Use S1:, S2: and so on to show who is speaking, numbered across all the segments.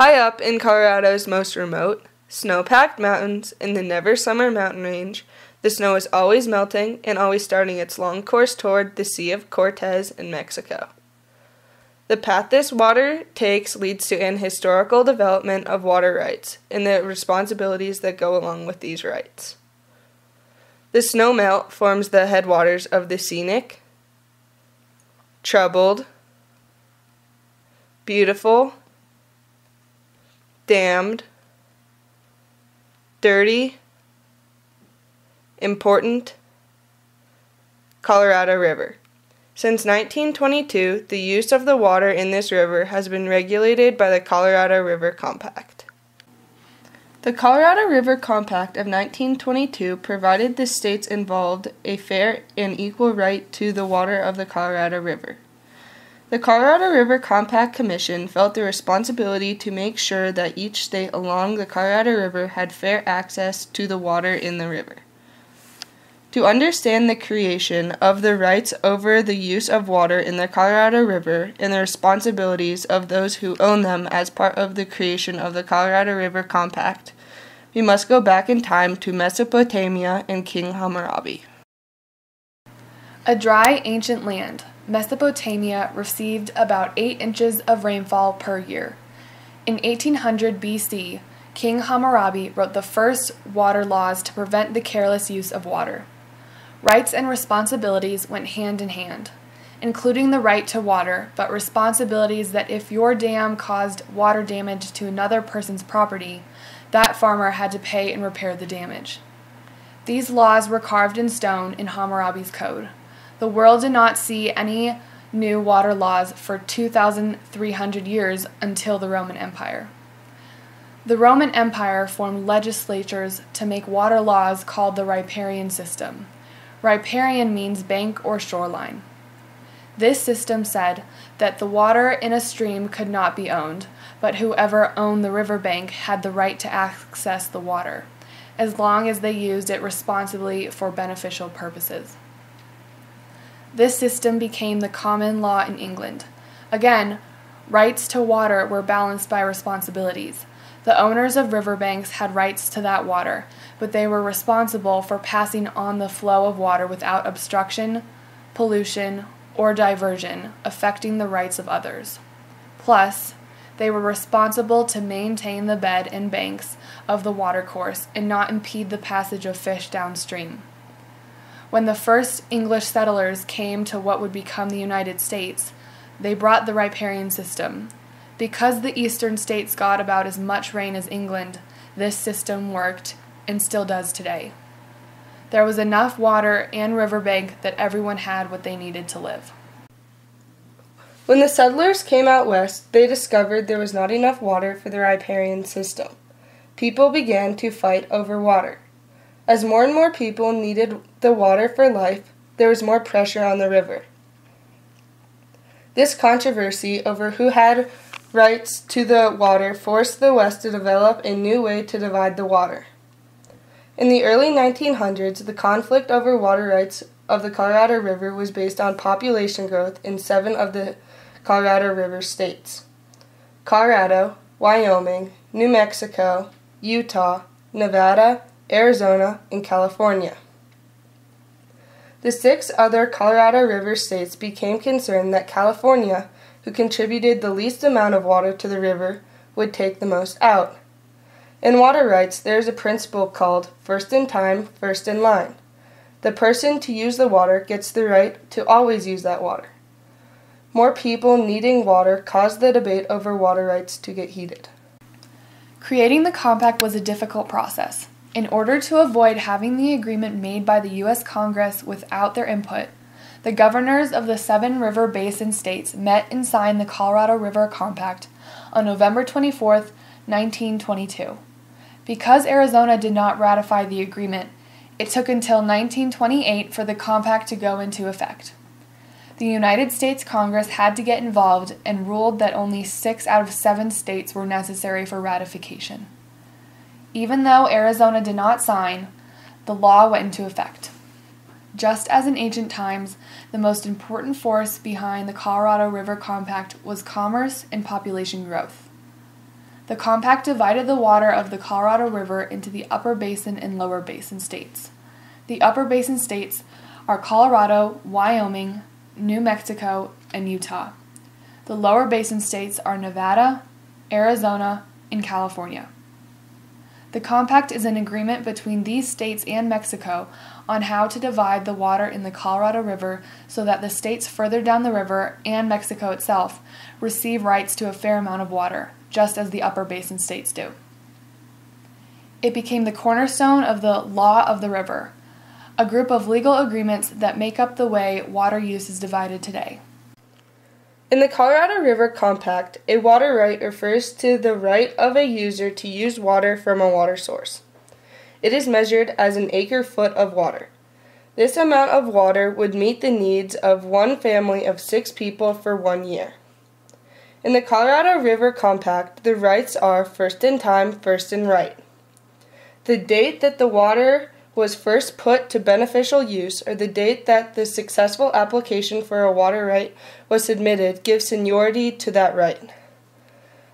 S1: High up in Colorado's most remote, snow-packed mountains in the never-summer mountain range, the snow is always melting and always starting its long course toward the Sea of Cortez in Mexico. The path this water takes leads to an historical development of water rights and the responsibilities that go along with these rights. The snowmelt forms the headwaters of the scenic, troubled, beautiful, dammed, dirty, important Colorado River. Since 1922, the use of the water in this river has been regulated by the Colorado River Compact. The Colorado River Compact of 1922 provided the states involved a fair and equal right to the water of the Colorado River. The Colorado River Compact Commission felt the responsibility to make sure that each state along the Colorado River had fair access to the water in the river. To understand the creation of the rights over the use of water in the Colorado River and the responsibilities of those who own them as part of the creation of the Colorado River Compact, we must go back in time to Mesopotamia and King Hammurabi.
S2: A dry, ancient land, Mesopotamia received about 8 inches of rainfall per year. In 1800 BC, King Hammurabi wrote the first water laws to prevent the careless use of water. Rights and responsibilities went hand in hand, including the right to water, but responsibilities that if your dam caused water damage to another person's property, that farmer had to pay and repair the damage. These laws were carved in stone in Hammurabi's code. The world did not see any new water laws for 2,300 years until the Roman Empire. The Roman Empire formed legislatures to make water laws called the riparian system. Riparian means bank or shoreline. This system said that the water in a stream could not be owned, but whoever owned the riverbank had the right to access the water, as long as they used it responsibly for beneficial purposes. This system became the common law in England. Again, rights to water were balanced by responsibilities. The owners of riverbanks had rights to that water, but they were responsible for passing on the flow of water without obstruction, pollution, or diversion affecting the rights of others. Plus, they were responsible to maintain the bed and banks of the watercourse and not impede the passage of fish downstream. When the first English settlers came to what would become the United States, they brought the riparian system. Because the eastern states got about as much rain as England, this system worked and still does today. There was enough water and riverbank that everyone had what they needed to live.
S1: When the settlers came out west, they discovered there was not enough water for the riparian system. People began to fight over water. As more and more people needed the water for life, there was more pressure on the river. This controversy over who had rights to the water forced the West to develop a new way to divide the water. In the early 1900s, the conflict over water rights of the Colorado River was based on population growth in 7 of the Colorado River states: Colorado, Wyoming, New Mexico, Utah, Nevada, Arizona, and California. The 6 other Colorado River states became concerned that California, who contributed the least amount of water to the river, would take the most out. In water rights, there is a principle called first in time, first in line. The person to use the water gets the right to always use that water. More people needing water caused the debate over water rights to get heated.
S2: Creating the compact was a difficult process. In order to avoid having the agreement made by the U.S. Congress without their input, the governors of the 7 river basin states met and signed the Colorado River Compact on November 24, 1922. Because Arizona did not ratify the agreement, it took until 1928 for the compact to go into effect. The United States Congress had to get involved and ruled that only 6 out of 7 states were necessary for ratification. Even though Arizona did not sign, the law went into effect. Just as in ancient times, the most important force behind the Colorado River Compact was commerce and population growth. The compact divided the water of the Colorado River into the Upper Basin and Lower Basin states. The Upper Basin states are Colorado, Wyoming, New Mexico, and Utah. The Lower Basin states are Nevada, Arizona, and California. The compact is an agreement between these states and Mexico on how to divide the water in the Colorado River so that the states further down the river and Mexico itself receive rights to a fair amount of water, just as the Upper Basin states do. It became the cornerstone of the Law of the River, a group of legal agreements that make up the way water use is divided today.
S1: In the Colorado River Compact, a water right refers to the right of a user to use water from a water source. It is measured as an acre-foot of water. This amount of water would meet the needs of one family of 6 people for 1 year. In the Colorado River Compact, the rights are first in time, first in right. The date that the water was first put to beneficial use or the date that the successful application for a water right was submitted gives seniority to that right.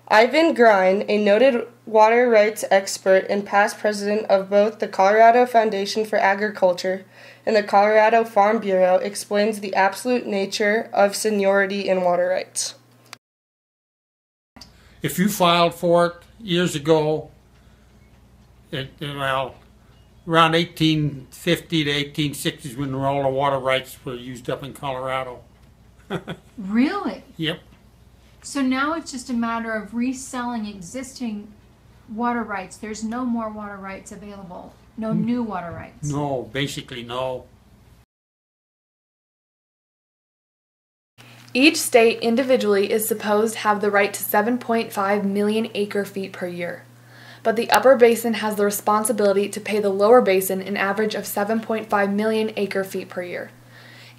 S1: Ivan Grine, a noted water rights expert and past president of both the Colorado Foundation for Agriculture and the Colorado Farm Bureau, explains the absolute nature of seniority in water rights.
S3: If you filed for it years ago, around 1850 to 1860s when all the water rights were used up in Colorado.
S4: Really?
S3: Yep.
S4: So now it's just a matter of reselling existing water rights. There's no more water rights available. No new water rights.
S3: No, basically no.
S2: Each state individually is supposed to have the right to 7.5 million acre-feet per year. But the Upper Basin has the responsibility to pay the Lower Basin an average of 7.5 million acre-feet per year.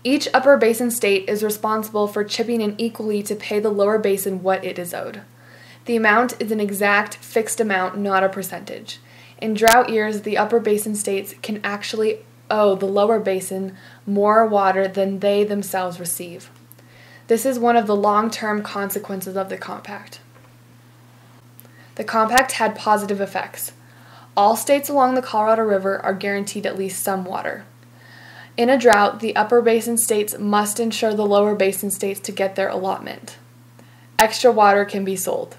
S2: Each Upper Basin state is responsible for chipping in equally to pay the Lower Basin what it is owed. The amount is an exact, fixed amount, not a percentage. In drought years, the Upper Basin states can actually owe the Lower Basin more water than they themselves receive. This is one of the long-term consequences of the compact. The compact had positive effects. All states along the Colorado River are guaranteed at least some water. In a drought, the Upper Basin states must ensure the Lower Basin states to get their allotment. Extra water can be sold.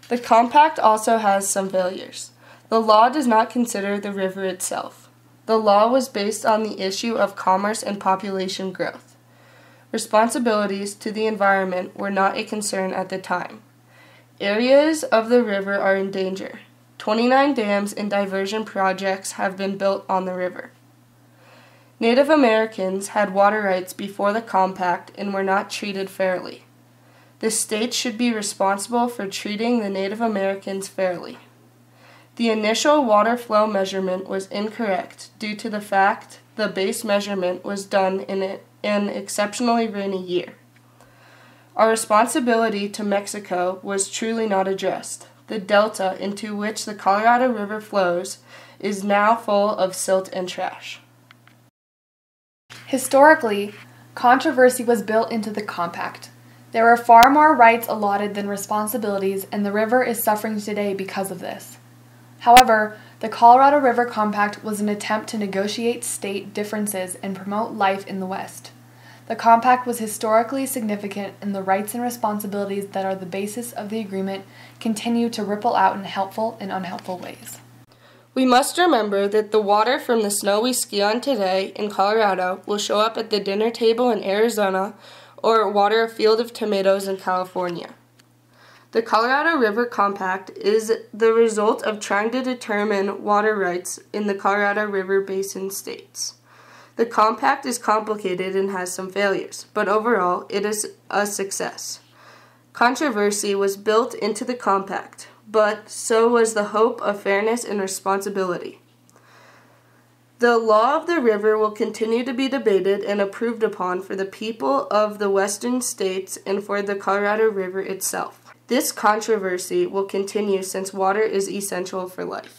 S1: The compact also has some failures. The law does not consider the river itself. The law was based on the issue of commerce and population growth. Responsibilities to the environment were not a concern at the time. Areas of the river are in danger. 29 dams and diversion projects have been built on the river. Native Americans had water rights before the compact and were not treated fairly. The states should be responsible for treating the Native Americans fairly. The initial water flow measurement was incorrect due to the fact the base measurement was done in an exceptionally rainy year. Our responsibility to Mexico was truly not addressed. The delta into which the Colorado River flows is now full of silt and trash.
S2: Historically, controversy was built into the compact. There are far more rights allotted than responsibilities, and the river is suffering today because of this. However, the Colorado River Compact was an attempt to negotiate state differences and promote life in the West. The compact was historically significant, and the rights and responsibilities that are the basis of the agreement continue to ripple out in helpful and unhelpful ways.
S1: We must remember that the water from the snow we ski on today in Colorado will show up at the dinner table in Arizona or water a field of tomatoes in California. The Colorado River Compact is the result of trying to determine water rights in the Colorado River Basin states. The compact is complicated and has some failures, but overall it is a success. Controversy was built into the compact, but so was the hope of fairness and responsibility. The law of the river will continue to be debated and approved upon for the people of the western states and for the Colorado River itself. This controversy will continue since water is essential for life.